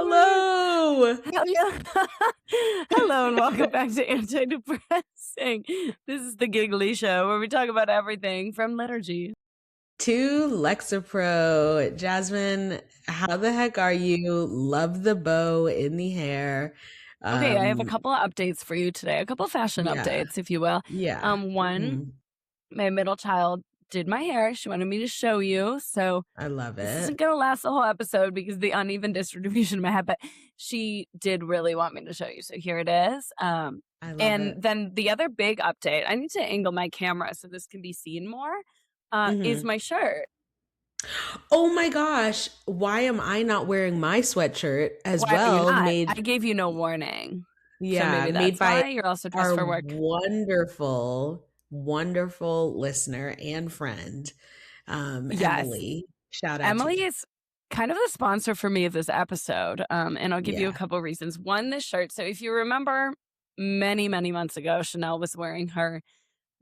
Hello. Hell yeah. Hello and welcome back to Anti-Depressing. This is the giggly show where we talk about everything from liturgy. To Lexapro. Jasmine, how the heck are you? Love the bow in the hair. Okay, I have a Um, couple of updates for you today, a couple of fashion yeah, updates, if you will. yeah. One, Mhm. my middle child did my hair. She wanted me to show you. So I love this isn't it. going to last the whole episode because of the uneven distribution in my head, but she did really want me to show you. So here it is. I love And it. then the other big update, I need to angle my camera so this can be seen more, is Mhm. my shirt. Oh my gosh, why am I not wearing my sweatshirt as Why are you well? not? I Made, gave you no warning. So yeah, maybe made that's by why you're also dressed our for work. wonderful, wonderful listener and friend, Yes. Emily. Shout out to Emily you. is kind of the sponsor for me of this episode. And I'll give you a Yeah. couple reasons. One, this shirt. So if you remember many, many months ago, Chanel was wearing her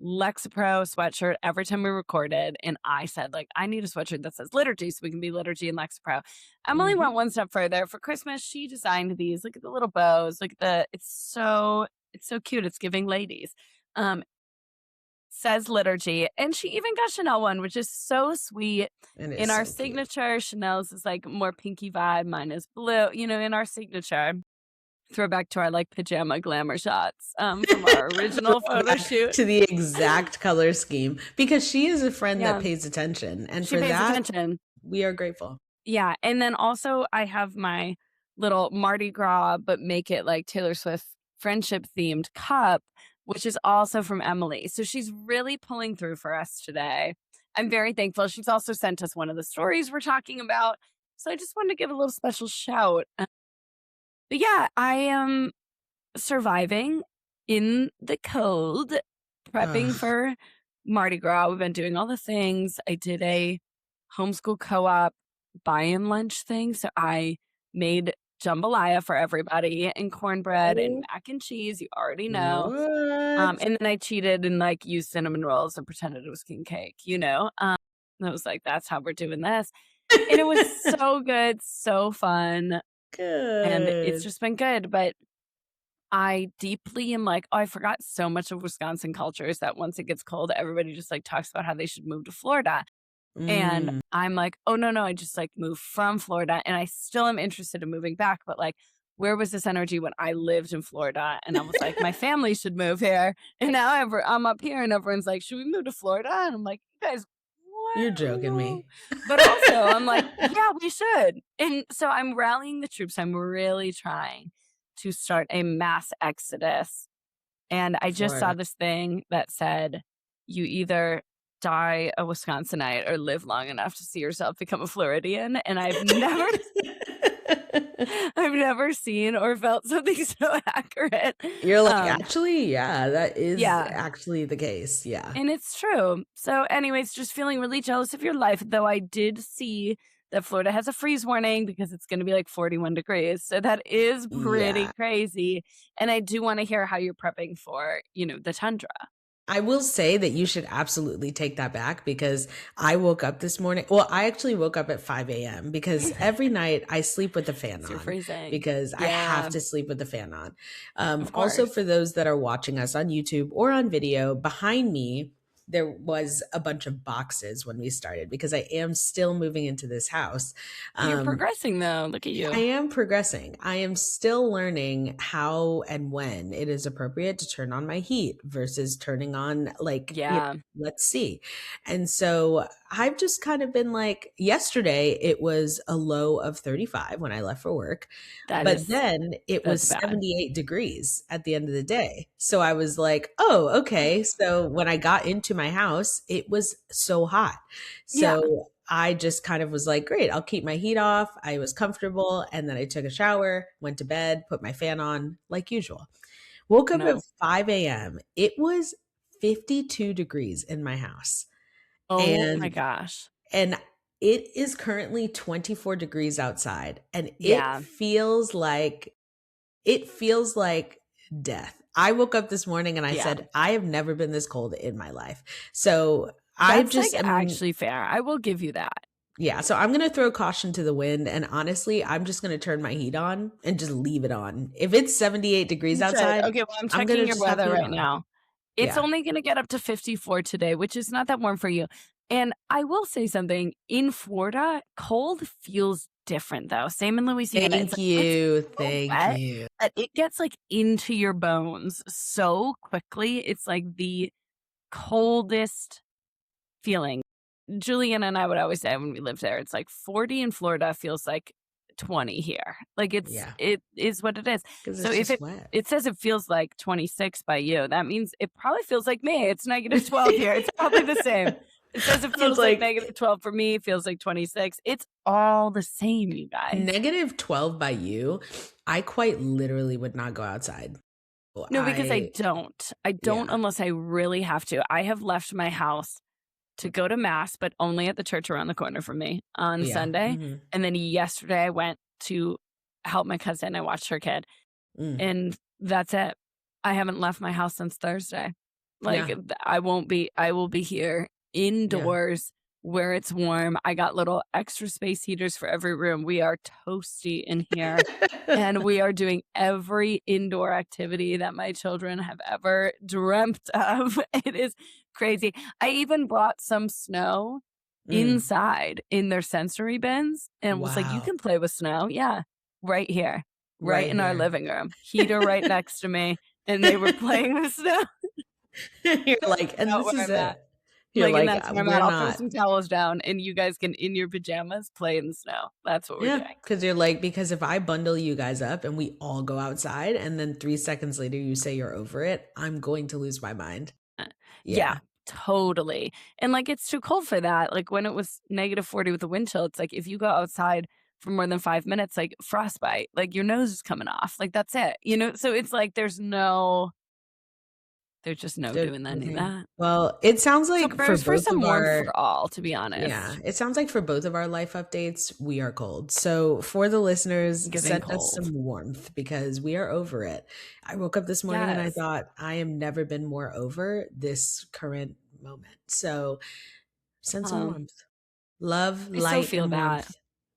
Lexapro sweatshirt every time we recorded. And I said, like, I need a sweatshirt that says liturgy so we can be liturgy and Lexapro. Emily Mhm. went one step further. For Christmas, she designed these. Look at the little bows. Look at it's so cute. It's giving ladies. Um, says liturgy. And she even got Chanel one, which is so sweet. It In is our so cute. signature, Chanel's is like more pinky vibe. Mine is blue. In our signature. Throwback to our like pajama glamour shots from our original photo Throwback shoot. to the exact color scheme because she is a friend that Yeah, pays attention. And she for pays that, attention. we are grateful. Yeah. And then also I have my little Mardi Gras, but make it like Taylor Swift friendship themed cup, which is also from Emily. So she's really pulling through for us today. I'm very thankful. She's also sent us one of the stories we're talking about. So I just wanted to give a little special shout. But yeah, I am surviving in the cold, prepping Ugh. for Mardi Gras. We've been doing all the things. I did a homeschool co-op buy-in lunch thing. So I made jambalaya for everybody and cornbread and Oh, mac and cheese. You already know. what? And then I cheated and like used cinnamon rolls and pretended it was king cake. And I was like, that's how we're doing this. And it was so good, so fun. And it's Good. just been good. But I deeply am like, oh, I forgot so much of Wisconsin culture is that once it gets cold, everybody just like talks about how they should move to Florida. And Mm, I'm like, oh, no, I just like moved from Florida and I still am interested in moving back. But like, where was this energy when I lived in Florida? And I was like, my family should move here. And now I'm up here and everyone's like, should we move to Florida? And I'm like, you guys, you're what? joking No. me. But also, I'm like, yeah, we should. And so I'm rallying the troops. I'm really trying to start a mass exodus. And I just saw Florida. this thing that said, you either die a Wisconsinite or live long enough to see yourself become a Floridian. And I've never seen or felt something so accurate. You're like, Um, actually, yeah, that is yeah, actually the case. Yeah. and it's true. So, anyways, just feeling really jealous of your life, though I did see that Florida has a freeze warning because it's going to be like 41 degrees. So that is pretty Yeah. crazy. And I do want to hear how you're prepping for, the tundra. I will say that you should absolutely take that back because I woke up this morning. Well, I actually woke up at 5 a.m. because every night I sleep with the fan So you're on freezing. because I have Yeah, to sleep with the fan on. of Also, course. for those that are watching us on YouTube or on video, behind me, there was a bunch of boxes when we started because I am still moving into this house. You're Um, progressing though. Look at I you. am progressing. I am still learning how and when it is appropriate to turn on my heat versus turning on, like, Yeah, let's see. And so I've just kind of been like, yesterday it was a low of 35 when I left for work, that but is then it was that's bad. 78 degrees at the end of the day. So I was like, oh, okay. So when I got into my house, it was so hot. Yeah. So I just kind of was like, great, I'll keep my heat off. I was comfortable. And then I took a shower, went to bed, put my fan on like usual. Woke up at No. 5 a.m. It was 52 degrees in my house. Oh my And gosh. and it is currently 24 degrees outside. And Yeah. it feels like death. I woke up this morning and I Yeah. said, I have never been this cold in my life. So I That's like just am actually fair. I will give you that. Yeah, so I'm gonna throw caution to the wind, and honestly, I'm just gonna turn my heat on and just leave it on. If it's 78 degrees You should. outside, Okay, well, I'm I'm checking gonna your just have weather heat right on. now. It's Yeah. only gonna get up to 54 today, which is not that warm for you. And I will say something, in Florida, cold feels different though. Same in Louisiana. Thank It's you. so Thank wet you. that it gets like into your bones so quickly. It's like the coldest feeling. Juliana and I would always say when we lived there, it's like 40 in Florida feels like 20 here. Like Yeah, it is what it is. because So it's if just wet. it says it feels like 26 by you, that means it probably feels like me. It's negative 12 here. It's probably the same. It says it I was feels like like, negative 12 for me, feels like 26. It's all the same, you guys. -12 by you, I quite literally would not go outside. Well, No, because I don't. I don't yeah, unless I really have to. I have left my house to go to mass, but only at the church around the corner from me on yeah. Sunday. Hmm. And then yesterday I went to help my cousin. I watched her kid, Mm, and that's it. I haven't left my house since Thursday. Like yeah, I will be here yeah. indoors where it's warm. I got little extra space heaters for every room. We are toasty in here. And we are doing every indoor activity that my children have ever dreamt of. It is crazy. I even brought some snow Mm, inside in their sensory bins and was like, "You wow. can play with snow." Yeah, right here, right Right in our here. living room. Heater right next to me, and they were playing with snow. You're like, and About this where is I'm at. it. You're Like, and like, that's where I'm we're at. I'll throw not. some towels down, and you guys can, in your pajamas, play in the snow. That's what we're Yeah, doing. because you're like, because if I bundle you guys up and we all go outside and then 3 seconds later you say you're over it, I'm going to lose my mind. Yeah, Yeah. totally. And, like, it's too cold for that. Like, when it was -40 with the wind chill, it's like, if you go outside for more than 5 minutes, like, frostbite, like, your nose is coming off. Like, that's it, you know? So it's like there's just no There's doing any of nothing. that. Well, it sounds So like for prayers for both of some warmth our, for all, to be yeah, honest. it sounds like for both of our life updates, we are cold. So for the listeners, Giving send us cold. some warmth because we are over it. I woke up this morning and I Yes. thought, I am never been more over this current moment. So send some Um, warmth. Love, I so light, feel and that. warmth.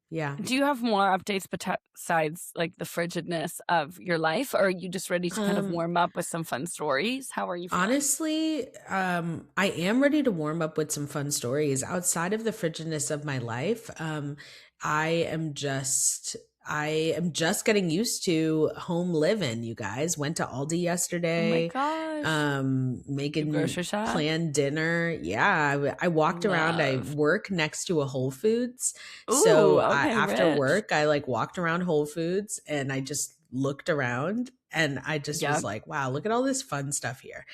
Yeah. Do you have more updates besides, like, the frigidness of your life, or are you just ready to kind of Um, warm up with some fun stories? How are you feeling? Honestly, I am ready to warm up with some fun stories outside of the frigidness of my life. I am just, I am just getting used to home living. You guys went to Aldi Oh my yesterday, gosh. You making grocery shop? planned dinner. Yeah, I walked around. I Love. work next to a Whole Foods, Ooh, so okay, after rich. work, I like walked around Whole Foods and I just looked around and I just was Yep, like, wow, look at all this fun stuff here.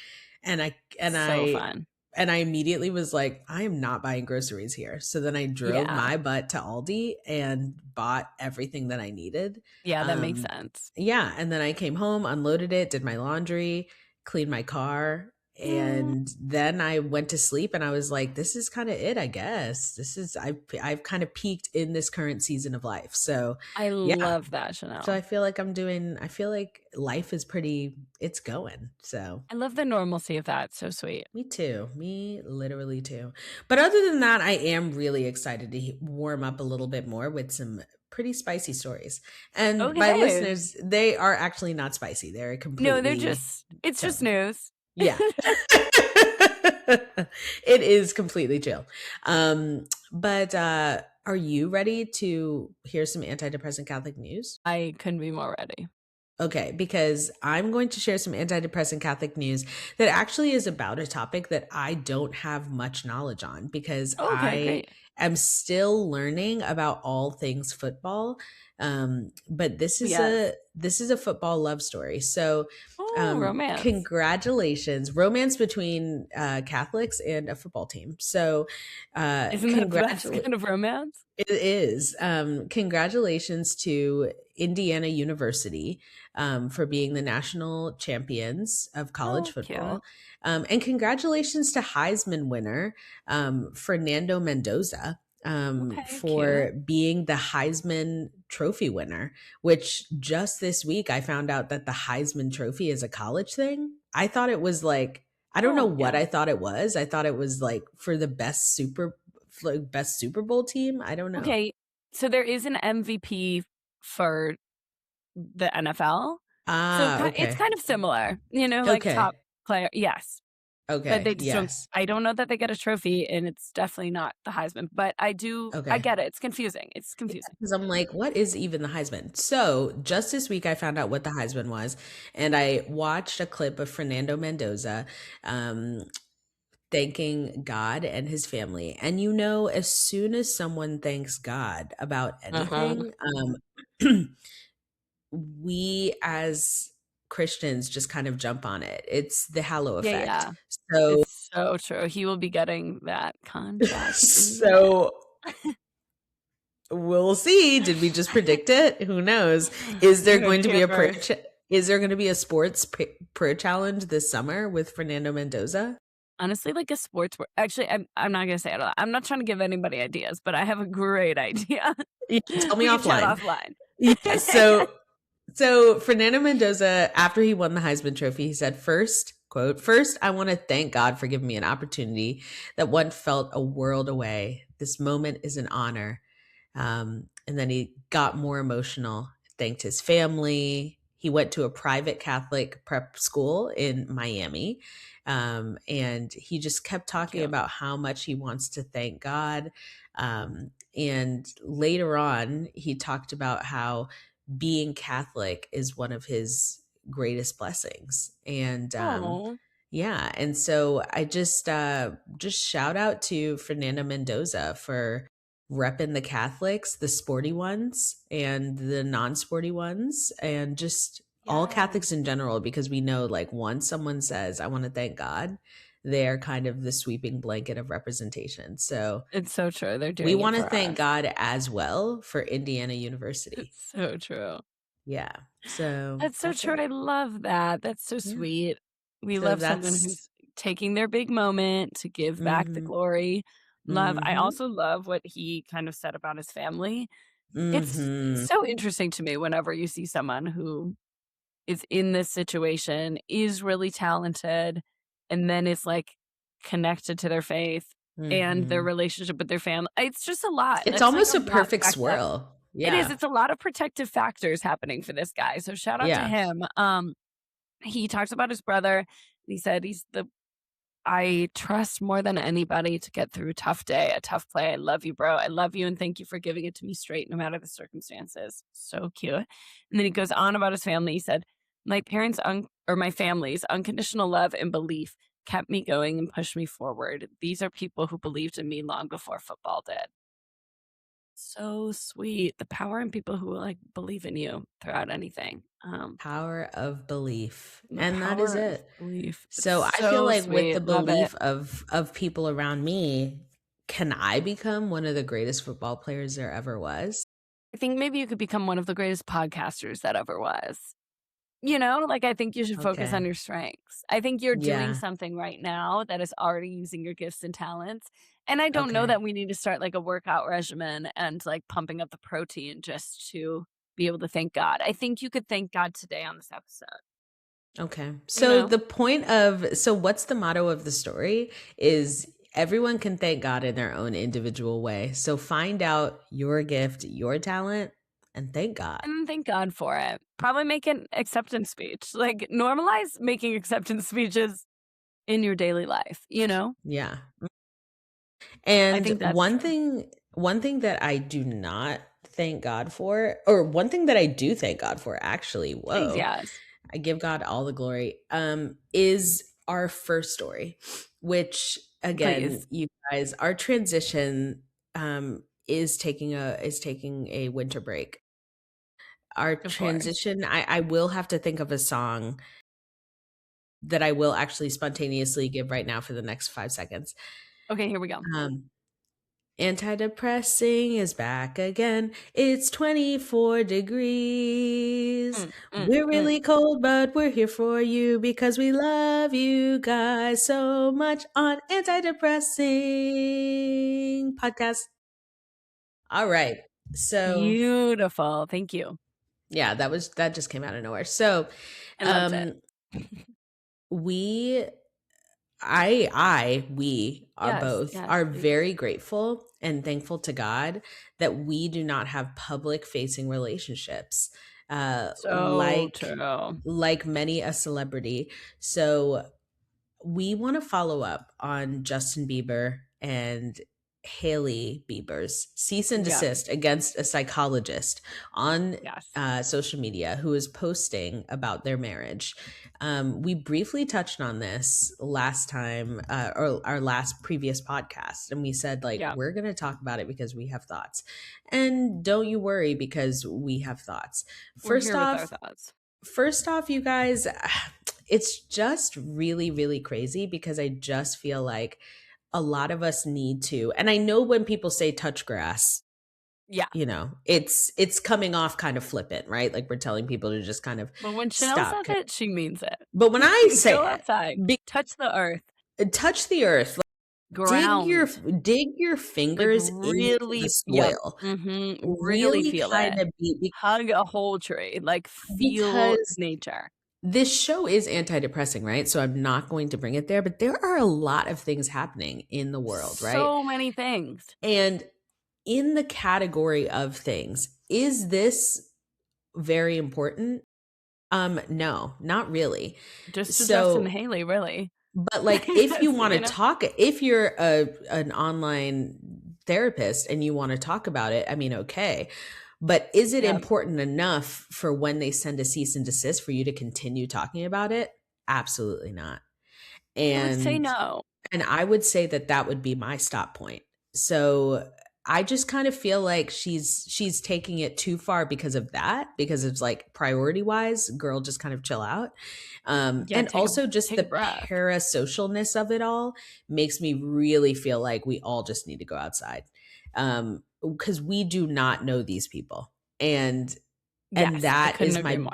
And I and so I fun. and I immediately was like, I am not buying groceries here. So then I drove Yeah. my butt to Aldi and bought everything that I needed. Yeah, that makes Um sense. yeah, and then I came home, unloaded it, did my laundry, cleaned my car, Mm, and then I went to sleep and I was like, this is kind of it, I guess. This is I've kind of peaked in this current season of life. So, I yeah, love that, so Chanel. I feel like I feel like life is pretty, it's going. So I love the normalcy of that, so sweet. me too. Me literally too. But other than that, I am really excited to warm up a little bit more with some pretty spicy stories. And my Okay. listeners, they are actually not spicy. They're No, completely it's just chilling. news. Yeah. It is completely chill. But are you ready to hear some antidepressant Catholic news? I couldn't be more ready. Okay, because I'm going to share some antidepressant Catholic news that actually is about a topic that I don't have much knowledge on because Okay, I great. am still learning about all things football. But Yes. this is a football love story. So, Oh, romance. congratulations, romance between Catholics and a football team. So, Isn't that the best congratulations. kind of romance? It is. Congratulations to Indiana University for being the national champions of college Oh, cute. football. And congratulations to Heisman winner Fernando Mendoza Okay, cute. for being the Heisman Trophy winner, which just this week I found out that the Heisman Trophy is a college thing. I thought it was like, I don't know Oh, what yeah. I thought it was. I thought it was like for the best like best Super Bowl team. I don't know. Okay, so there is an MVP for the NFL. So Ah, it's okay. kind of similar, like Okay. top player. Yes. But Okay. they just don't, Yes. I don't know that they get a trophy, and it's definitely not the Heisman, but I Okay. get it. It's confusing. It's Yeah, confusing. because I'm like, what is even the Heisman? So just this week, I found out what the Heisman was, and I watched a clip of Fernando Mendoza um, thanking God and his family. And as soon as someone thanks God about Uh-huh. anything, we as Christians just kind of jump on it. It's the halo Yeah, effect. yeah. So, It's so true. He will be getting that contract in the mail. so we'll see. Did we just predict it? Who knows? Is there You heard going it to be here a prayer? first. Is there going to be a sports prayer challenge this summer with Fernando Mendoza? Honestly, like a sports actually, I'm not gonna say it a lot. I'm not trying to give anybody ideas, but I have a great idea. Yeah, tell me We can chat offline. offline. Yeah. So Fernando Mendoza, after he won the Heisman Trophy, he said, "First, quote, first, I want to thank God for giving me an opportunity that one felt a world away. This moment is an honor." And then he got more emotional, thanked his family. He went to a private Catholic prep school in Miami. And he just kept talking Cute. about how much he wants to thank God. And later on, he talked about how being Catholic is one of his greatest blessings. And Oh, yeah, and so I just shout out to Fernando Mendoza for repping the Catholics, the sporty ones and the non-sporty ones, and just all Catholics yes. in general, because we know like once someone says, I want to thank God, they're kind of the sweeping blanket of representation. So It's so true. They're we doing it want to for thank us. God as well for Indiana University. It's so true. Yeah. So That's so that's true. it. I love that. That's so Yeah. sweet. We So love someone that's who's taking their big moment to give back the mhm. glory. Love. I Mhm. also love what he kind of said about his family. It's Mhm. so interesting to me whenever you see someone who is in this situation, is really talented, and then is like connected to their faith and their Mhm. relationship with their family. It's just a lot. It's That's like almost a a lot perfect packed up. swirl. It is. Yeah. It's a lot of protective factors happening for this guy. So shout out to Yeah. him. He talks about his brother. He said he's the I trust more than anybody to get through a tough day, a tough play. I love you, bro. I love you, and thank you for giving it to me straight, no matter the circumstances. So cute. And then he goes on about his family. He said, "My parents or my family's unconditional love and belief kept me going and pushed me forward. These are people who believed in me long before football did." So sweet. The power in people who like believe in you throughout anything. Power of belief. The And that is power of it. belief. It's So I feel so like with the sweet. Love it. belief of people around me, can I become one of the greatest football players there ever was? I think maybe you could become one of the greatest podcasters that ever was. Like I think you should focus on Okay. your strengths. I think you're doing Yeah. something right now that is already using your gifts and talents. And I don't know Okay. that we need to start like a workout regimen and like pumping up the protein just to be able to thank God. I think you could thank God today on this episode, Okay. you So know? the what's the motto of the story is everyone can thank God in their own individual way. So find out your gift, your talent, and thank God. And thank God for it. Probably make an acceptance speech. Like normalize making acceptance speeches in your daily life? Yeah. I And think that's true. one thing that I do not thank God for, or one thing that I do thank God for actually, Please, whoa, yes. I give God all the glory, is our first story, which again, Please, you guys, our transition is taking a winter break. Our of course. transition, I will have to think of a song that I will actually spontaneously give right now for the next 5 seconds. Okay, here we go. Um, Anti-depressing is back again. It's 24 degrees. Mm, mm, We're mm. really cold, but we're here for you because we love you guys so much on Anti-Depressing podcast. All right. So, Beautiful. Thank you. yeah, that just came out of nowhere. So, I loved it. um we we are Yes, both yes, are please. very grateful and thankful to God that we do not have public facing relationships, So true. like many a celebrity. So we want to follow up on Justin Bieber and Hailey Bieber's cease and Yep, desist against a psychologist on yes, social media who is posting about their marriage. We briefly touched on this last time, or our last previous podcast, and we said, like, yep. we're going to talk about it because we have thoughts. And don't you worry because we have thoughts. We're First here with our off, thoughts. you guys, it's just really, really crazy because I just feel like a lot of us need to, and I know when people say touch grass, Yeah. it's coming off kind of flippant, right? Like we're telling people to just kind of But when Chanel stop. says it, she means it. But when I say Go outside, it, touch the earth, touch the earth, ground, dig your like fingers into the really, yep, soil, really really feel kind it. of be Hug a whole tree, like feel because nature. this show is anti-depressing, right? So I'm not going to bring it there, but there are a lot of things happening in the world, right? So many things. And in the category of things, is this very important? No, not really. Just to Justin and So, Hailey, really. but like if you want to You know? talk, if you're an online therapist and you want to talk about it, I mean, okay. But is it Yeah. important enough for when they send a cease and desist for you to continue talking about it? Absolutely not. I would say And no. I would say that that would be my stop point. So I just kind of feel like she's taking it too far because of that, because it's like priority wise, girl, just kind of chill out. Yeah, And also just take a the breath. parasocialness of it all makes me really feel like we all just need to go outside. Because we do not know these people. And Yes, I that couldn't is agree more.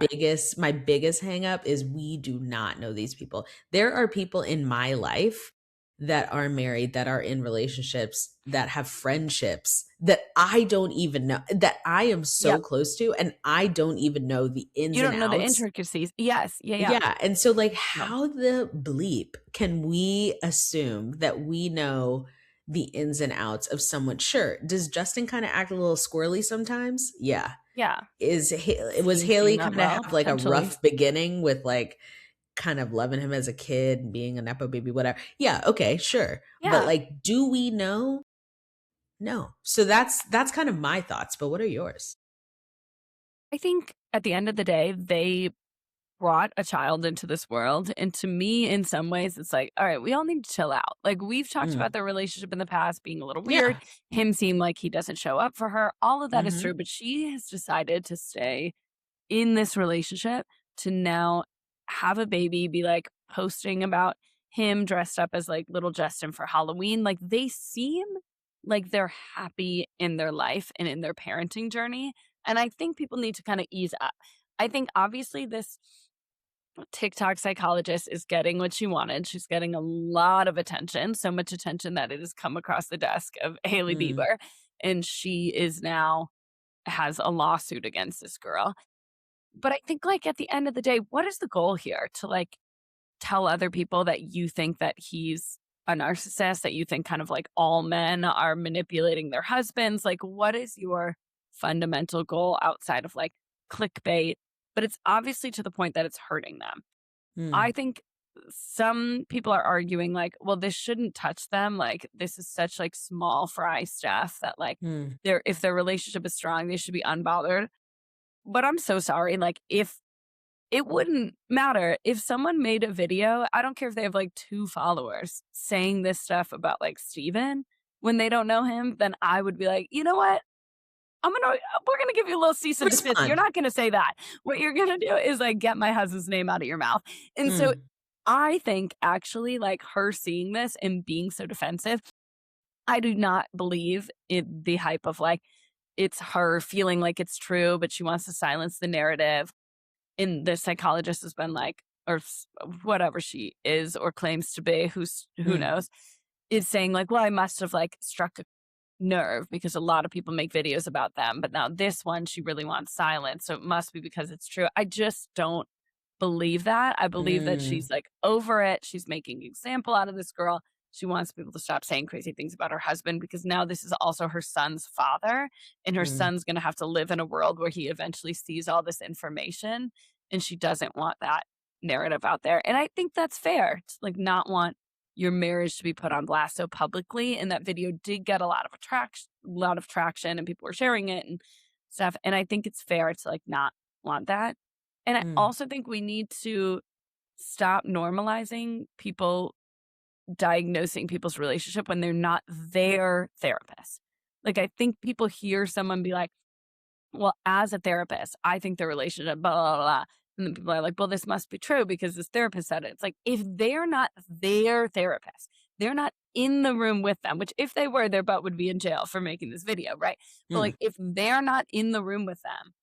my biggest hang up is we do not know these people. There are people in my life that are married, that are in relationships, that have friendships that I don't even know, that I am so Yep. close to, and I don't even know the ins You and don't know the outs. intricacies. Yes. Yeah, yeah. Yeah. And so, like, No. how the bleep can we assume that we know the ins and outs of someone? Sure. Does Justin kind of act a little squirrely sometimes? Yeah. Yeah. Is Was he seeing Haley that kind of love have like a potentially? rough beginning with like kind of loving him as a kid and being a nepo baby, whatever? Yeah, okay, sure. But Yeah. like, do we know? No. So that's kind of my thoughts. But what are yours? I think at the end of the day, they brought a child into this world. And to me, in some ways, it's like, all right, we all need to chill out. Like we've talked Mm. about their relationship in the past being a little weird, Yeah. him seem like he doesn't show up for her. All of that is Mm-hmm. true. But she has decided to stay in this relationship to now have a baby, be like posting about him dressed up as like little Justin for Halloween. Like they seem like they're happy in their life and in their parenting journey. And I think people need to kind of ease up. I think obviously this TikTok psychologist is getting what she wanted. She's getting a lot of attention, so much attention that it has come across the desk of Hailey Mm. Bieber. And she is now has a lawsuit against this girl. But I think, like, at the end of the day, what is the goal here? To, like, tell other people that you think that he's a narcissist, that you think kind of like all men are manipulating their husbands? Like, what is your fundamental goal outside of, like, clickbait? But it's obviously to the point that it's hurting them. I Mm. think some people are arguing, like, well, this shouldn't touch them. Like, this is such, like, small fry stuff that, like, Mm. if their relationship is strong, they should be unbothered. But I'm so sorry. Like, if it wouldn't matter if someone made a video, I don't care if they have like 2 followers saying this stuff about like Steven when they don't know him, then I would be like, "You know what? We're gonna give you a little cease and desist. You're Respond. not gonna say that. What you're gonna do is like get my husband's name out of your mouth." And so Mm. I think actually like her seeing this and being so defensive, I do not believe in the hype of like it's her feeling like it's true, but she wants to silence the narrative. And the psychologist has been like, or whatever she is or claims to be, who Mm. knows, is saying like, well, I must have like struck a nerve because a lot of people make videos about them, but now this one she really wants silence, so it must be because it's true. I just don't believe that. I believe that Mm, she's like over it. She's making an example out of this girl. She wants people to stop saying crazy things about her husband because now this is also her son's father. And her mm, son's going to have to live in a world where he eventually sees all this information. And she doesn't want that narrative out there. And I think that's fair to like not want your marriage to be put on blast so publicly. And that video did get a lot of traction, and people were sharing it and stuff. And I think it's fair to like not want that. And I mm, also think we need to stop normalizing people diagnosing people's relationship when they're not their therapist. Like, I think people hear someone be like, well, as a therapist, I think the relationship, blah, blah, blah. And then people are like, well, this must be true because this therapist said it. It's like, if they're not their therapist, they're not in the room with them, which if they were, their butt would be in jail for making this video, right? But mm, like, if they're not in the room with them,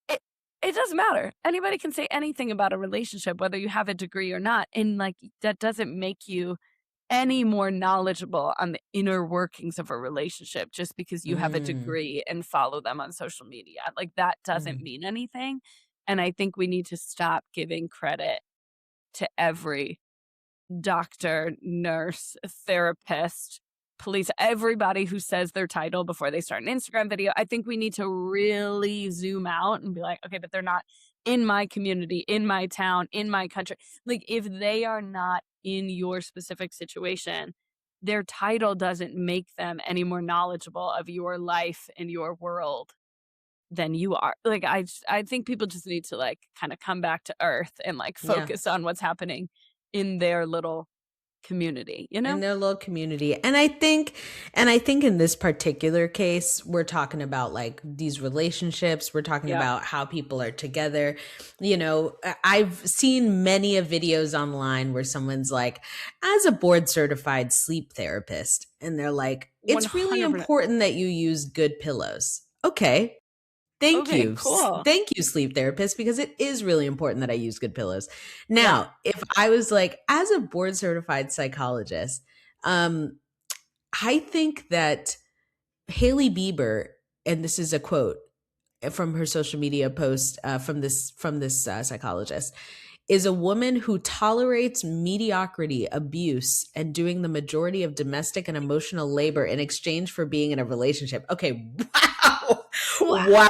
it it doesn't matter. Anybody can say anything about a relationship, whether you have a degree or not. And like, that doesn't make you any more knowledgeable on the inner workings of a relationship just because you have a mm, degree and follow them on social media. Like, that doesn't mm. mean anything. And I think we need to stop giving credit to every doctor, nurse, therapist, police, everybody who says their title before they start an Instagram video. I think we need to really zoom out and be like, okay, but they're not in my community, in my town, in my country. Like, if they are not in your specific situation, their title doesn't make them any more knowledgeable of your life and your world than you are. Like, I think people just need to like kind of come back to earth and like Yeah. focus on what's happening in their little community, you In know? their little community. And I think in this particular case, we're talking about like these relationships, we're talking Yeah. about how people are together. I've seen many of videos online where someone's like, as a board certified sleep therapist, and they're like, it's really 100%. important that you use good pillows. Okay. Thank Okay, you. cool. Thank you, sleep therapist, because it is really important that I use good pillows. Yeah. Now, if I was like, as a board certified psychologist, um, I think that Hailey Bieber, and this is a quote from her social media post from this psychologist, is a woman who tolerates mediocrity, abuse, and doing the majority of domestic and emotional labor in exchange for being in a relationship. Okay, wow. Wow. Wow!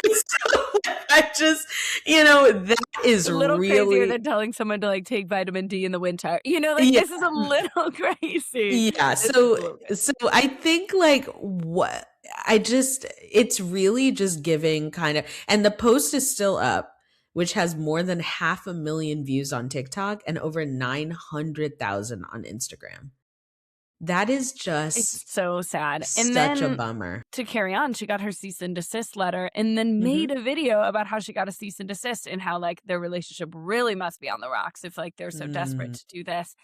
So I just, that is A little crazier really, than telling someone to, like, take vitamin D in the winter. You know, like, yeah. this is a little crazy. Yeah. This is So a little crazy. so I think like what I just it's really just giving kind of, and the post is still up, which has more than 500,000 views on TikTok and over 900,000 on Instagram. That is It's just so sad. And such a then bummer. to carry on, she got her cease and desist letter and then made Mhm. a video about how she got a cease and desist and how, like, their relationship really must be on the rocks if, like, they're so desperate Mm, to do this.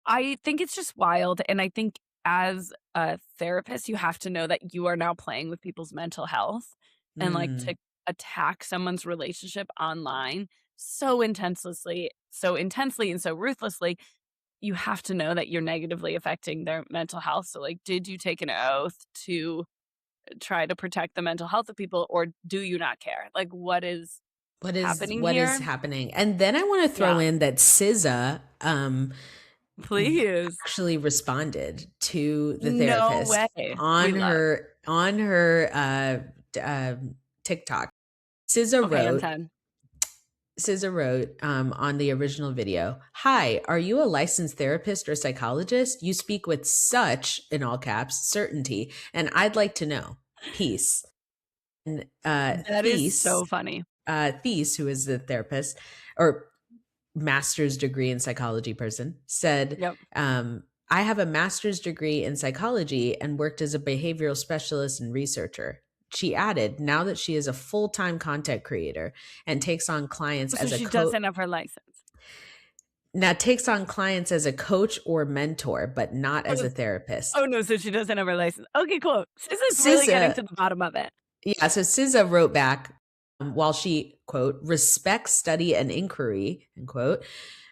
I think it's just wild, and I think as a therapist, you have to know that you are now playing with people's mental health, and, like, mm. to attack someone's relationship online so intensely and so ruthlessly, you have to know that you're negatively affecting their mental health. So, like, did you take an oath to try to protect the mental health of people, or do you not care? Like, what is happening What is here? happening? And then I want to throw Yeah. in that SZA Please. actually responded to the No therapist way. We on love. her TikTok. SZA Okay, I'm wrote, 10. on the original video, "Hi, are you a licensed therapist or psychologist? You speak with such, in all caps, certainty, and I'd like to know. Peace." And That is so funny. Thies, who is the therapist or master's degree in psychology person, said, Yep. I have a master's degree in psychology and worked as a behavioral specialist and researcher. She added, now that she is a full time content creator and takes on clients So as a she coach. doesn't have her license. Now takes on clients as a coach or mentor, but not Oh, as a therapist. oh, no, so she doesn't have her license. Okay, cool. This is really getting SZA, to the bottom of it. yeah, so SZA wrote back, while she, quote, respects study and inquiry, end quote,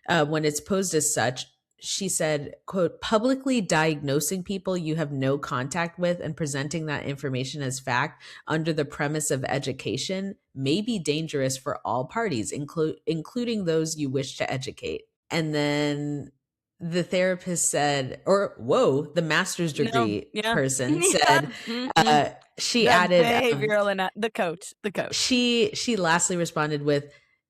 when it's posed as such, she said, quote, publicly diagnosing people you have no contact with and presenting that information as fact under the premise of education may be dangerous for all parties, including those you wish to educate. And then the therapist said, or whoa, the master's No, degree yeah. person Yeah. said, Mm-mm. she The added, behavioral and the coach. she lastly responded with,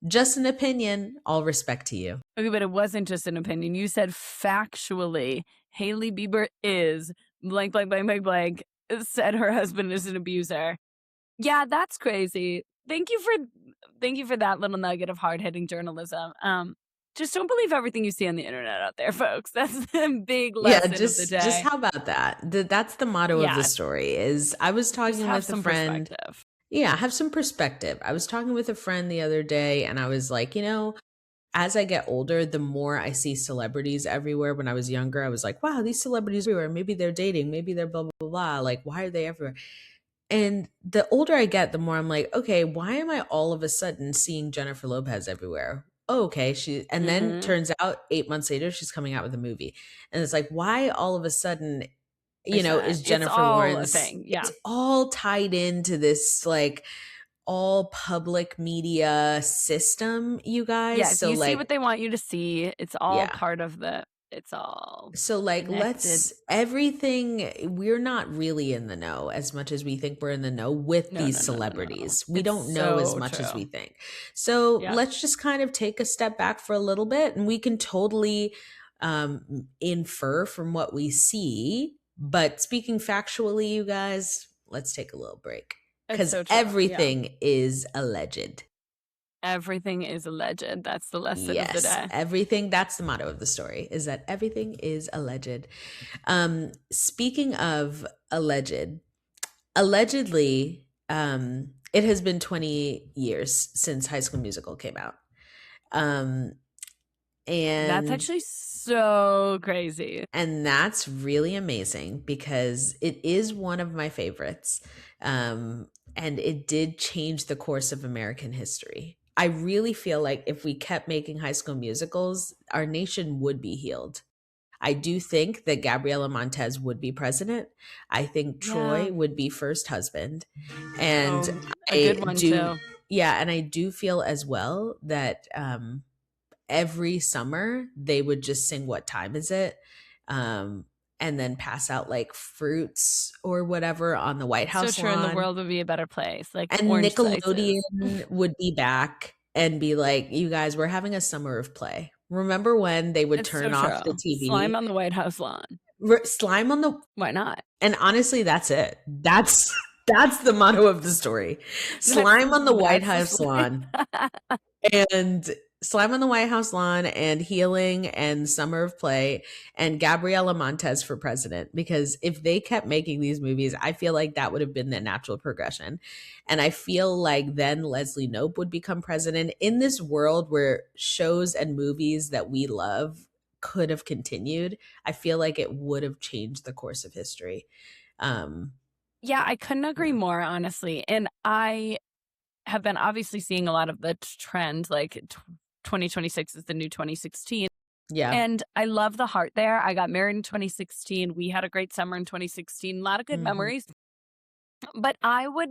just an opinion, all respect to you. Okay, but it wasn't just an opinion. You said factually, Hailey Bieber is blank, blank, blank, blank, blank, said her husband is an abuser. Yeah, that's crazy. Thank you for that little nugget of hard-hitting journalism. Just don't believe everything you see on the internet out there, folks. That's the big Yeah, lesson of the just day. how about that? That's the motto of the Yeah, story is I was just talking have with a some friend. perspective. Yeah, have some perspective. I was talking with a friend the other day and I was like, as I get older, the more I see celebrities everywhere. When I was younger, I was like, wow, these celebrities everywhere. Maybe they're dating, maybe they're blah, blah, blah, blah. Like, why are they everywhere? And the older I get, the more I'm like, okay, why am I all of a sudden seeing Jennifer Lopez everywhere? Oh, okay. And then Mhm. turns out 8 months later, she's coming out with a movie. And it's like, why all of a sudden, is It's Jennifer all a Lawrence, thing, it's yeah. all tied into this like all public media system, you guys. Yes, So you see like, what they want you to see. It's all yeah. part of it's all So like connected. let's everything, we're not really in the know as much as we think we're in the know with No, these no, no, no, no. celebrities. We It's don't know as so much as we true. think. So Yep. let's just kind of take a step back for a little bit and we can totally infer from what we see. But speaking factually, you guys, let's take a little break It's because so true. Yeah. everything is alleged. Everything is a legend. That's the lesson of the Yes, day. everything. That's the motto of the story is that everything is alleged. Speaking of allegedly, it has been 20 years since High School Musical came out. Um, That's and actually so crazy. and that's really amazing because it is one of my favorites. And it did change the course of American history. I really feel like if we kept making High School Musicals, our nation would be healed. I do think that Gabriela Montez would be president. I think Yeah. Troy would be first husband. And A good I one do, too. yeah, and I do feel as well that every summer they would just sing What Time Is It? Um, and then pass out like fruits or whatever on the White So House true, and the lawn. world would be a better place, like And orange slices. Nickelodeon would be back and be like, you guys, we're having a summer of play. Remember when they would It's so turn off the true. Slime TV? on the White House lawn. Slime on the, Why not? and honestly, that's it. That's the motto of the story. Slime on the White That's the House slime. lawn and Slime on the White House lawn and Healing and Summer of Play and Gabriela Montez for president. Because if they kept making these movies, I feel like that would have been the natural progression. And I feel like then Leslie Knope would become president in this world where shows and movies that we love could have continued. I feel like it would have changed the course of history. Yeah, I couldn't agree Yeah. more, honestly. And I have been obviously seeing a lot of the trend, like 2026 is the new 2016. Yeah. And I love the heart there. I got married in 2016. We had a great summer in 2016. A lot of good Mhm. memories. But I would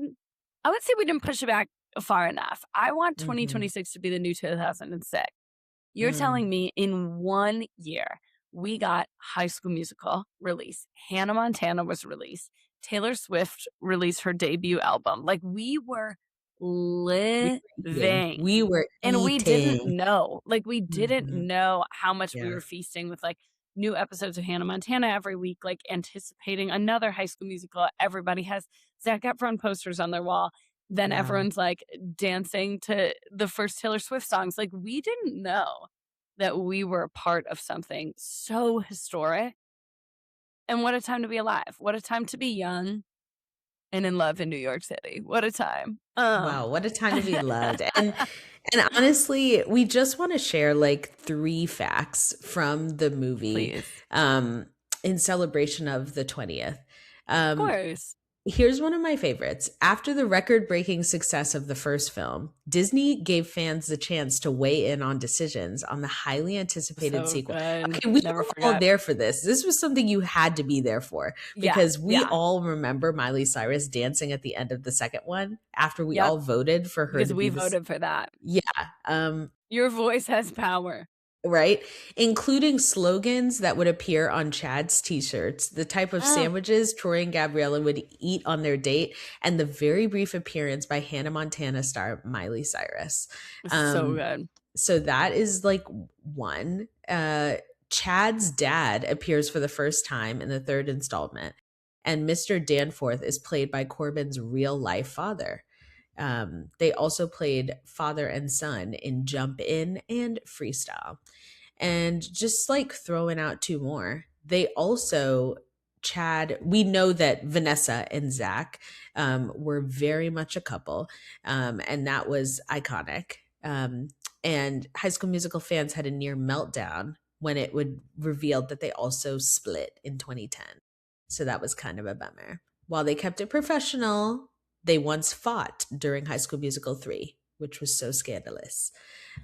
say we didn't push it back far enough. I want Mhm. 2026 to be the new 2006. You're Mm. telling me in 1 year, we got High School Musical release, Hannah Montana was released, Taylor Swift released her debut album. Like, we were We were eating. living, We were and we didn't eating. know. Like, we didn't Mhm. know how much we Yeah. were feasting with, like, new episodes of Hannah Montana every week, like, anticipating another High School Musical. Everybody has Zac Efron posters on their wall. Then Wow. everyone's, like, dancing to the first Taylor Swift songs. Like, we didn't know that we were a part of something so historic. And what a time to be alive. What a time to be young and in love in New York City. What a time. Wow, what a time to be loved. And honestly, we just want to share like 3 facts from the movie Please. um in celebration of the 20th. Of Um course. Here's one of my favorites. After the record breaking success of the first film, Disney gave fans the chance to weigh in on decisions on the highly anticipated So sequel. good. Okay, we Never were all forget. there for this. This was something you had to be there for Yeah. because we Yeah. all remember Miley Cyrus dancing at the end of the second one after we Yep. all voted for her Because to we be this. voted for that. Yeah. Your voice has power. Right? Including slogans that would appear on Chad's t-shirts, the type of sandwiches Troy and Gabriella would eat on their date, and the very brief appearance by Hannah Montana star Miley Cyrus. So good. So that is like one. Chad's dad appears for the first time in the third installment, and Mr. Danforth is played by Corbin's real life father. They also played father and son in Jump In and Freestyle. And just like throwing out two more, they also, Chad, we know that Vanessa and Zach were very much a couple, and that was iconic. And High School Musical fans had a near meltdown when it would revealed that they also split in 2010. So that was kind of a bummer. While they kept it professional, they once fought during High School Musical 3, which was so scandalous.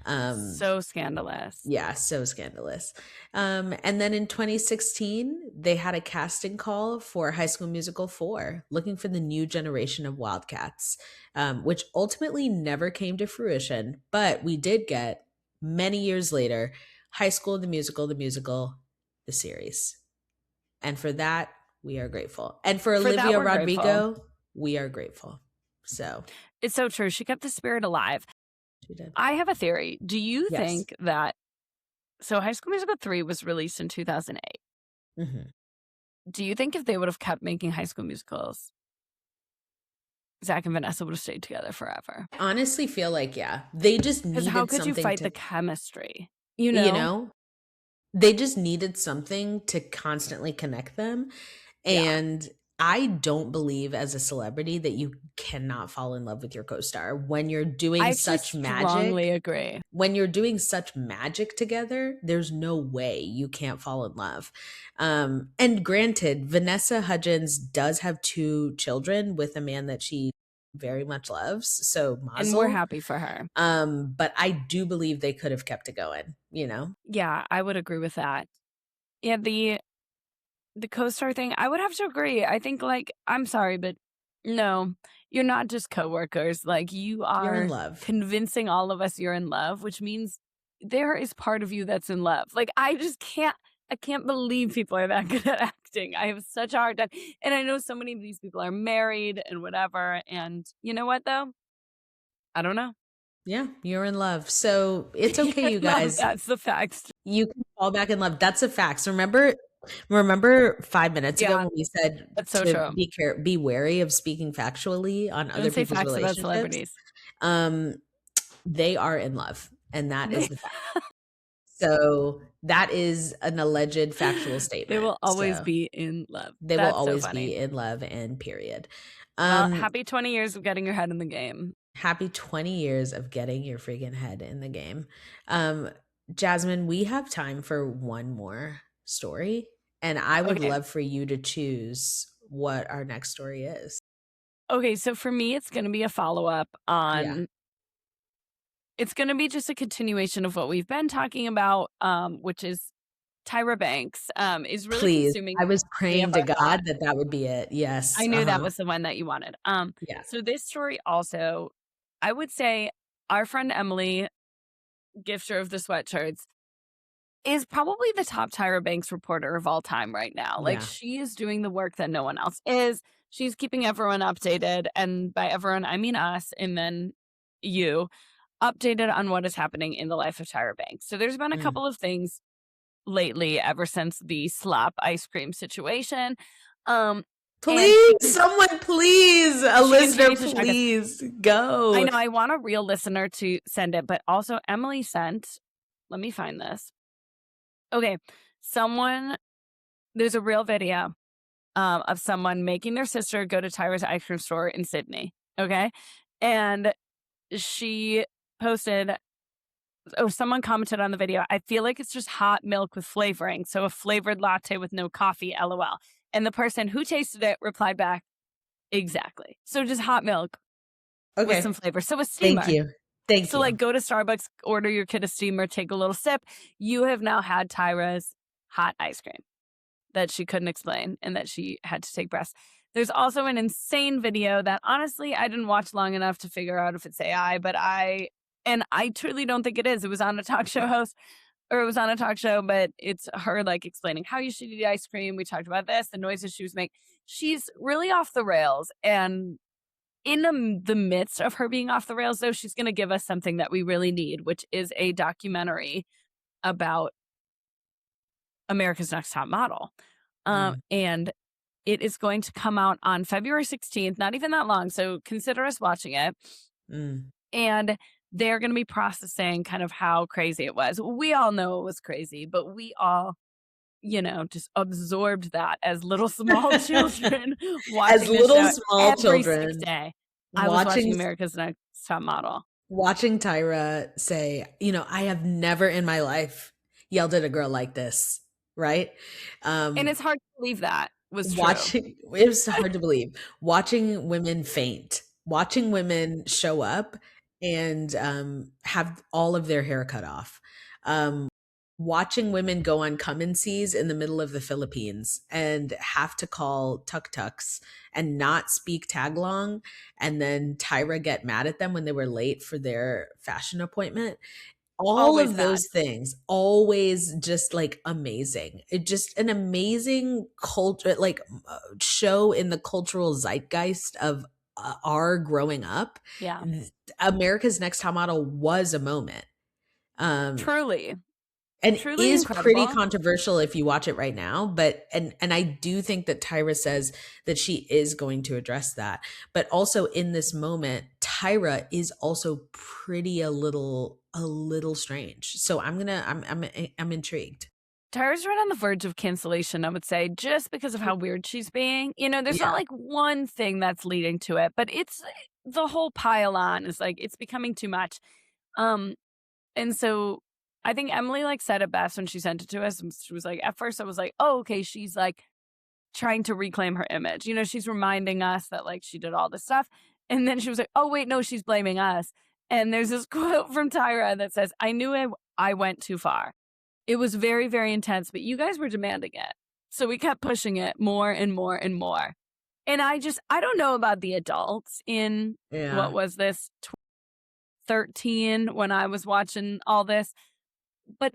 So scandalous. Yeah, so scandalous. And then in 2016, they had a casting call for High School Musical 4, looking for the new generation of Wildcats, which ultimately never came to fruition. But we did get, many years later, High School, the musical, the series. And for that, we are grateful. And for Olivia Rodrigo, grateful. we are grateful. So it's so true. She kept the spirit alive. She did. I have a theory. Do you Yes. think that, so High School Musical 3 was released in 2008. Mm-hmm. Do you think if they would have kept making High School Musicals, Zach and Vanessa would have stayed together forever? I honestly feel like, yeah, they just needed Because how could something you fight to, the chemistry? You know? you know, they just needed something to constantly connect them. And I don't believe as a celebrity that you cannot fall in love with your co-star when you're doing such magic. Strongly agree. When you're doing such magic together, there's no way you can't fall in love. And granted, Vanessa Hudgens does have 2 children with a man that she very much loves. So mazel. And we're happy for her. But I do believe they could have kept it going, you know? Yeah, I would agree with that. Yeah, the co-star thing, I would have to agree. I think, like, I'm sorry, but no, you're not just coworkers. Like, You're are in love. convincing all of us you're in love, which means there is part of you that's in love. Like, I can't believe people are that good at acting. I have such a hard time. And I know so many of these people are married and whatever. And you know what, though? I don't know. Yeah, you're in love. So it's okay, you guys. That's the facts. You can fall back in love. That's a fact. Remember 5 minutes ago when we said that's so to true. be wary of speaking factually on other say people's facts about relationships. celebrities. They are in love, and that is the fact. So that is an alleged factual statement. They will always be in love. They will always be in love, and period. Happy 20 years of getting your head in the game. Happy 20 years of getting your freaking head in the game. Jasmyn, we have time for one more story, and I would love for you to choose what our next story is. Okay, so for me, it's going to be a follow-up on... It's going to be just a continuation of what we've been talking about, which is Tyra Banks is really consuming. I was praying to God that would be it. Yes. I knew that was the one that you wanted. Yeah. So this story also, I would say our friend Emily, gifter of the sweatshirts, is probably the top Tyra Banks reporter of all time right now. Like, she is doing the work that no one else is. She's keeping everyone updated. And by everyone, I mean us, and then you, updated on what is happening in the life of Tyra Banks. So there's been a couple of things lately ever since the slop ice cream situation. Please, someone, please, a listener, please go. I know, I want a real listener to send it, but also Emily sent, let me find this. Okay, there's a real video of someone making their sister go to Tyra's ice cream store in Sydney, okay? And she posted, someone commented on the video, I feel like it's just hot milk with flavoring, so a flavored latte with no coffee, LOL. And the person who tasted it replied back, Exactly. So just hot milk with Okay. some flavor. So a Thank steamer. you. Thank So, you. like, go to Starbucks, order your kid a steamer, take a little sip. You have now had Tyra's hot ice cream that she couldn't explain and that she had to take breaths. There's also an insane video that honestly I didn't watch long enough to figure out if it's AI, but I truly don't think it is. It was on a talk show host or it was on a talk show, but it's her like explaining how you should eat ice cream. We talked about this, the noises she was making. She's really off the rails. And in the midst of her being off the rails, though, she's going to give us something that we really need, which is a documentary about America's Next Top Model. Mm, And it is going to come out on February 16th, not even that long. So consider us watching it. mm. And they're going to be processing kind of how crazy it was. We all know it was crazy, but we all, just absorbed that as little small children As watching this little show small every sick children day. I was watching watching America's Next Top Model. watching Tyra say, I have never in my life yelled at a girl like this, right? And Um, it's hard to believe that was true. watching it was hard to believe. Watching women faint, watching women show up and have all of their hair cut off. Watching women go on come and sees in the middle of the Philippines and have to call tuk-tuks and not speak tagalong, and then Tyra get mad at them when they were late for their fashion appointment. All Always of bad. those things always just like amazing. It just an amazing culture, like show in the cultural zeitgeist of our growing up. Yeah. America's Next Top Model was a moment. Um, Truly. and Truly is pretty incredible. controversial if you watch it right now, but and I do think that Tyra says that she is going to address that, but also in this moment Tyra is also pretty a little strange, so I'm intrigued. Tyra's right on the verge of cancellation, I would say, just because of how weird she's being. There's not Yeah. like one thing that's leading to it, but it's the whole pile on is like it's becoming too much. Um, and so I think Emily like said it best when she sent it to us. And she was like, at first I was like, oh, okay, she's like trying to reclaim her image. She's reminding us that like she did all this stuff. And then she was like, oh, wait, no, she's blaming us. And there's this quote from Tyra that says, I knew I went too far. It was very, very intense, but you guys were demanding it. So we kept pushing it more and more and more. And I don't know about the adults in what Yeah. was this, 13 when I was watching all this, but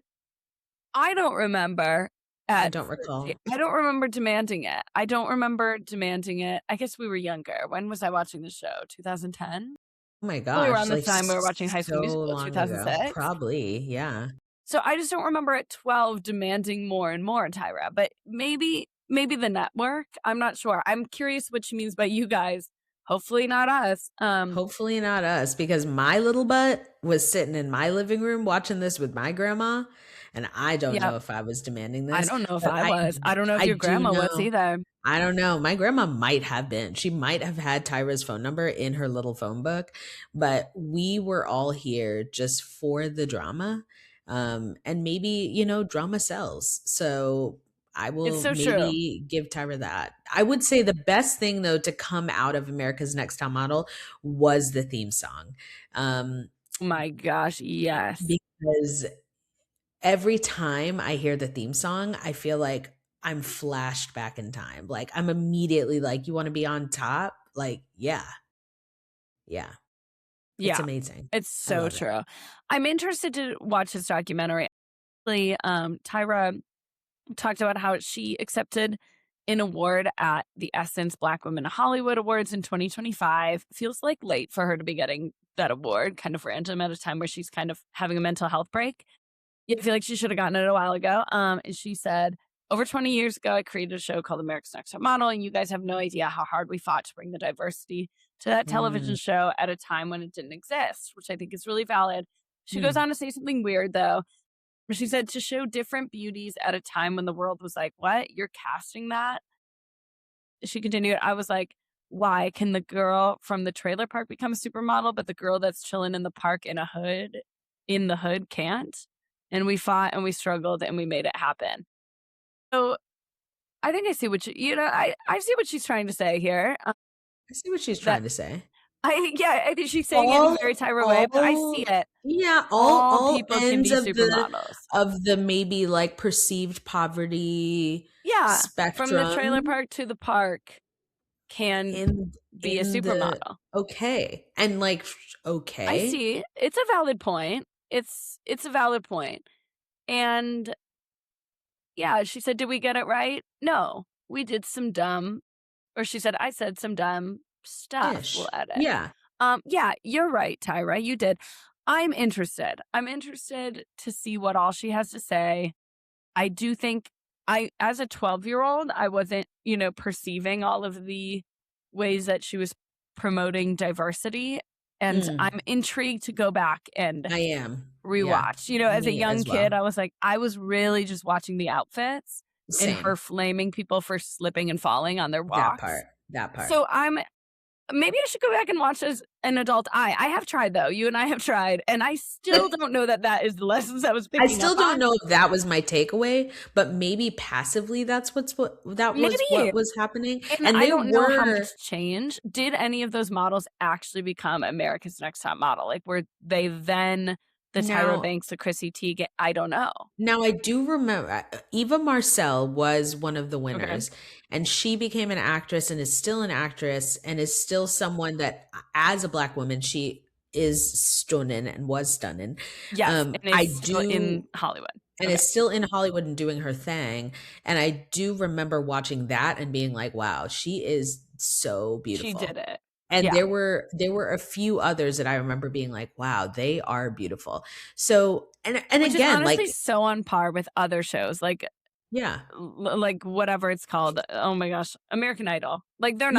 I don't remember I at don't 13. recall. I don't remember demanding it. I don't remember demanding it. I guess we were younger. When was I watching the show? 2010? Oh my Probably around gosh, the like time we were watching High so School Musical, long ago, 2006. probably. Yeah. So I just don't remember at 12 demanding more and more, Tyra, but maybe the network. I'm not sure. I'm curious what she means by you guys. Hopefully not us. Hopefully not us, because my little butt was sitting in my living room watching this with my grandma, and I don't Yeah, know if I was demanding I this, don't know if but I was. I don't know if I your do grandma was know. either. I don't know. My grandma might have been. She might have had Tyra's phone number in her little phone book, but we were all here just for the drama. And maybe, drama sells. So I It's will so true. maybe give Tyra that. I would say the best thing though to come out of America's Next Top Model was the theme song. Um, Oh my gosh, yes. because every time I hear the theme song, I feel like I'm flashed back in time. Like I'm immediately like, you want to be on top? Like, yeah, yeah, it's Yeah, amazing. it's I so love it. true. I'm interested to watch this documentary. Actually, Tyra talked about how she accepted an award at the Essence Black Women in Hollywood Awards in 2025. Feels like late for her to be getting that award, kind of random at a time where she's kind of having a mental health break. Yeah, I feel like she should have gotten it a while ago. And she said, over 20 years ago, I created a show called America's Next Top Model, and you guys have no idea how hard we fought to bring the diversity to that television Mm, show at a time when it didn't exist, which I think is really valid. She goes mm, on to say something weird, though. She said to show different beauties at a time when the world was like, what? You're casting that? She continued, I was like, why can the girl from the trailer park become a supermodel, but the girl that's chilling in the park in the hood can't? And we fought and we struggled and we made it happen. So I think I see what I see what she's trying to say here. I see what she's that trying to say. I think she's saying it in a All very Tyra way, but I see all it. yeah, All all people can ends be supermodels. of the maybe, like, perceived poverty Yeah, from the trailer spectrum park to the park can be a in the supermodel. okay, and, like, I okay. see. It's a valid point. It's a valid point. And yeah, she said, "Did we get it right?" No. We did some dumb, or she said, "I said some dumb stuff. We'll Ish. edit." Yeah. Yeah, you're right, Tyra. You did. I'm interested. I'm interested to see what all she has to say. I do think as a 12-year-old, I wasn't, perceiving all of the ways that she was promoting diversity. And Mm, I'm intrigued to go back and I am. Yeah, rewatch. As a me young as kid, well. I was like, I was really just watching the outfits and her Same. flaming people for slipping and falling on their That walks. part, that part. So maybe I should go back and watch as an adult. I have tried though. You and I have tried, and I still don't know that is the lessons I was I picking up still don't on. know if that was my takeaway, but maybe passively that was Maybe. what was happening, And and I they don't know how were much change. Did any of those models actually become America's Next Top Model? Like, were they then the Tyra now Banks, the Chrissy Teigen? I don't know. now I do remember Eva Marcel was one of the Okay. winners, and she became an actress and is still an actress and is still someone that, as a Black woman, she is stunning and was stunning. Yes, and I is still do in Hollywood. and Okay. is still in Hollywood and doing her thing. And I do remember watching that and being like, wow, she is so She did beautiful. it. And Yeah. there were a few others that I remember being like, wow, they are beautiful. So and Which is again, like, honestly so on par with other shows, like yeah. like whatever it's called. Oh my gosh, American Idol. Like Yeah. they're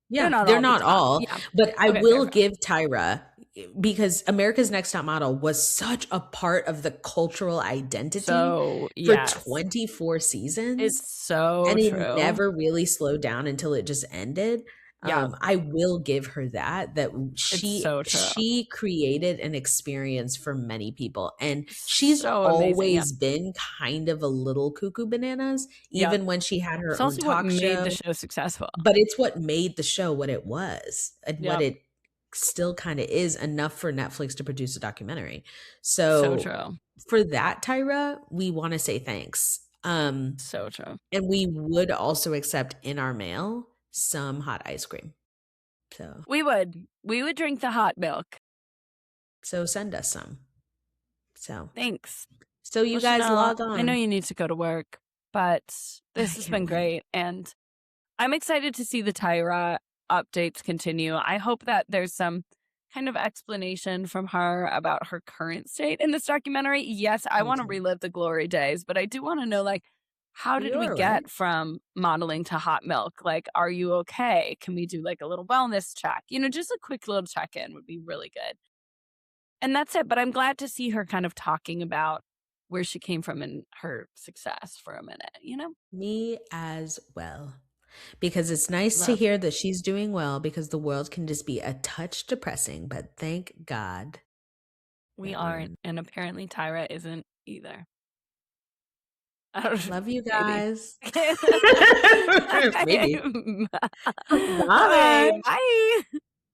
Yeah, not they're all the not top. all, Yeah. but I Okay, fair, will fair. give Tyra, because America's Next Top Model was such a part of the cultural identity So for yes, 24 seasons, it's so and it true. never really slowed down until it just ended. Yeah, I will give her that it's she so true. she created an experience for many people, and she's So amazing. Yeah. always been kind of a little cuckoo bananas, Yep. even when she had It's her own also what talk made the show. show successful. But it's what made the show what it was and what Yep. it still kind of is, enough for Netflix to produce a documentary. So So true. for that, Tyra, we want to say thanks. So true. And we would also accept in our mail some hot ice cream. So We would drink the hot milk. send us some. So Thanks. you Well, guys Chenele, log I know on. you need to go to work, but I this has been can't wait. great. And I'm excited to see the Tyra updates continue. I hope that there's some kind of explanation from her about her current state in this documentary. Yes, I Me want to too. relive the glory days, but I do want to know, like, how did we You're right. get from modeling to hot milk? Like, are you okay? Can we do like a little wellness check? Just a quick little check in would be really good. And that's it. But I'm glad to see her kind of talking about where she came from and her success for a minute. Me as well. Because it's nice to Love. hear that she's doing well, because the world can just be a touch depressing, but thank God We that we're aren't. in. And apparently Tyra isn't either. I don't Love you maybe. guys. Okay. Maybe. Okay, Bye. bye.